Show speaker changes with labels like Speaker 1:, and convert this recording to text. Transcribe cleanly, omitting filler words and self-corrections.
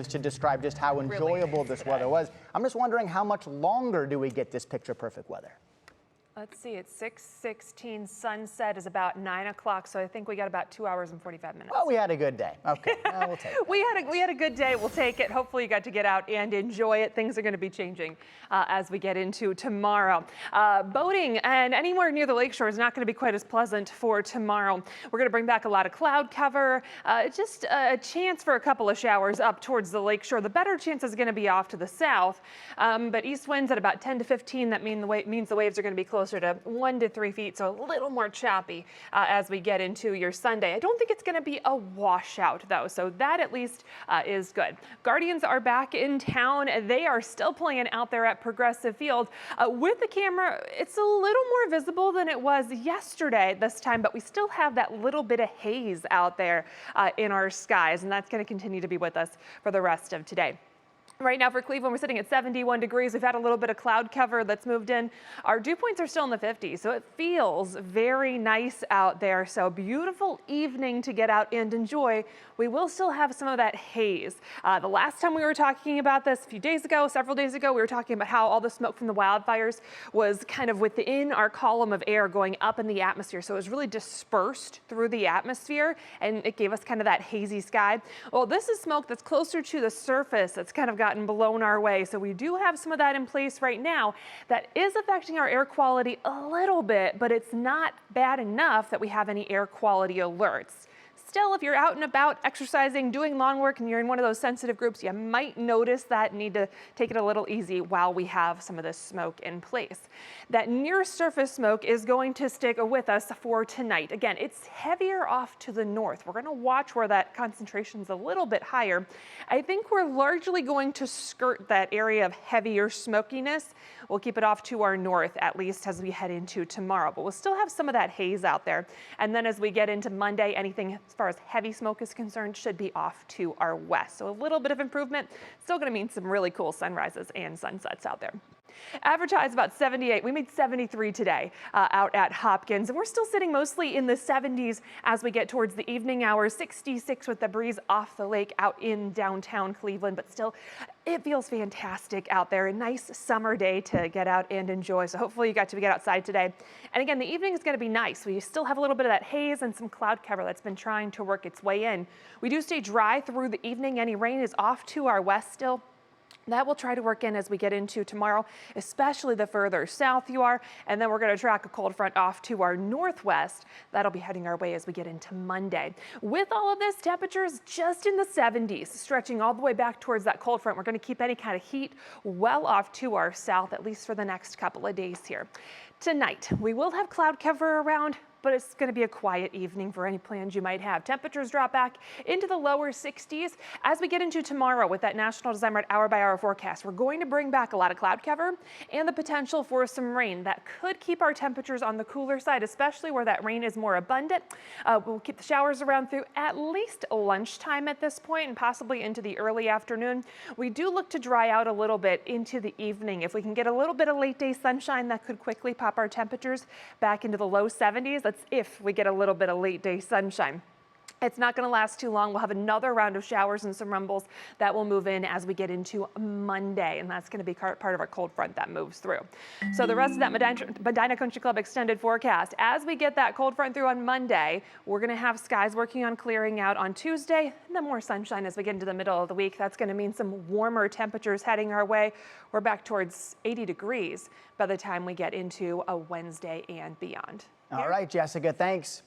Speaker 1: to describe just how enjoyable this weather was. I'm just wondering, how much longer do we get this picture perfect weather?
Speaker 2: Let's see, it's 6:16. Sunset is about 9 o'clock, so I think we got about 2 hours and 45 minutes.
Speaker 1: Well, we had a good day. Okay, well, we'll take it.
Speaker 2: We had a good day. We'll take it. Hopefully you got to get out and enjoy it. Things are going to be changing as we get into tomorrow. Boating and anywhere near the lakeshore is not going to be quite as pleasant for tomorrow. We're going to bring back a lot of cloud cover, just a chance for a couple of showers up towards the lakeshore. The better chance is going to be off to the south, but east winds at about 10 to 15. That means the waves are going to be closer to 1 to 3 feet, so a little more choppy as we get into your Sunday. I don't think it's going to be a washout though, so that at least is good. Guardians are back in town. They are still playing out there at Progressive Field. With the camera, it's a little more visible than it was yesterday this time, but we still have that little bit of haze out there in our skies, and that's going to continue to be with us for the rest of today. Right now for Cleveland, we're sitting at 71 degrees. We've had a little bit of cloud cover that's moved in. Our dew points are still in the 50s, so it feels very nice out there. So beautiful evening to get out and enjoy. We will still have some of that haze. The last time we were talking about this several days ago, we were talking about how all the smoke from the wildfires was kind of within our column of air going up in the atmosphere. So it was really dispersed through the atmosphere, and it gave us kind of that hazy sky. Well, this is smoke that's closer to the surface. That's kind of gotten blown our way. So we do have some of that in place right now that is affecting our air quality a little bit, but it's not bad enough that we have any air quality alerts. Still, if you're out and about exercising, doing lawn work, and you're in one of those sensitive groups, you might notice that need to take it a little easy while we have some of this smoke in place. That near surface smoke is going to stick with us for tonight. Again, it's heavier off to the north. We're going to watch where that concentration is a little bit higher. I think we're largely going to skirt that area of heavier smokiness. We'll keep it off to our north, at least as we head into tomorrow, but we'll still have some of that haze out there. And then as we get into Monday, anything as far as heavy smoke is concerned should be off to our west. So a little bit of improvement, still going to mean some really cool sunrises and sunsets out there. Average high is about 78. We made 73 today out at Hopkins, and we're still sitting mostly in the 70s as we get towards the evening hours. 66 with the breeze off the lake out in downtown Cleveland, but still it feels fantastic out there. A nice summer day to get out and enjoy. So hopefully you got to get outside today. And again, the evening is going to be nice. We still have a little bit of that haze and some cloud cover that's been trying to work its way in. We do stay dry through the evening. Any rain is off to our west still. That will try to work in as we get into tomorrow, especially the further south you are. And then we're going to track a cold front off to our northwest. That'll be heading our way as we get into Monday. With all of this, temperatures just in the 70s, stretching all the way back towards that cold front. We're going to keep any kind of heat well off to our south, at least for the next couple of days here. Tonight, we will have cloud cover around, but it's going to be a quiet evening for any plans you might have. Temperatures drop back into the lower 60s. As we get into tomorrow with that National Design hour-by-hour forecast, we're going to bring back a lot of cloud cover and the potential for some rain. That could keep our temperatures on the cooler side, especially where that rain is more abundant. We'll keep the showers around through at least lunchtime at this point and possibly into the early afternoon. We do look to dry out a little bit into the evening. If we can get a little bit of late day sunshine, that could quickly pop our temperatures back into the low 70s. That's if we get a little bit of late day sunshine. It's not going to last too long. We'll have another round of showers and some rumbles that will move in as we get into Monday, and that's going to be part of our cold front that moves through. So the rest of that Medina Country Club extended forecast, as we get that cold front through on Monday, we're going to have skies working on clearing out on Tuesday, and then more sunshine as we get into the middle of the week. That's going to mean some warmer temperatures heading our way. We're back towards 80 degrees by the time we get into a Wednesday and beyond.
Speaker 1: All right, Jessica, thanks.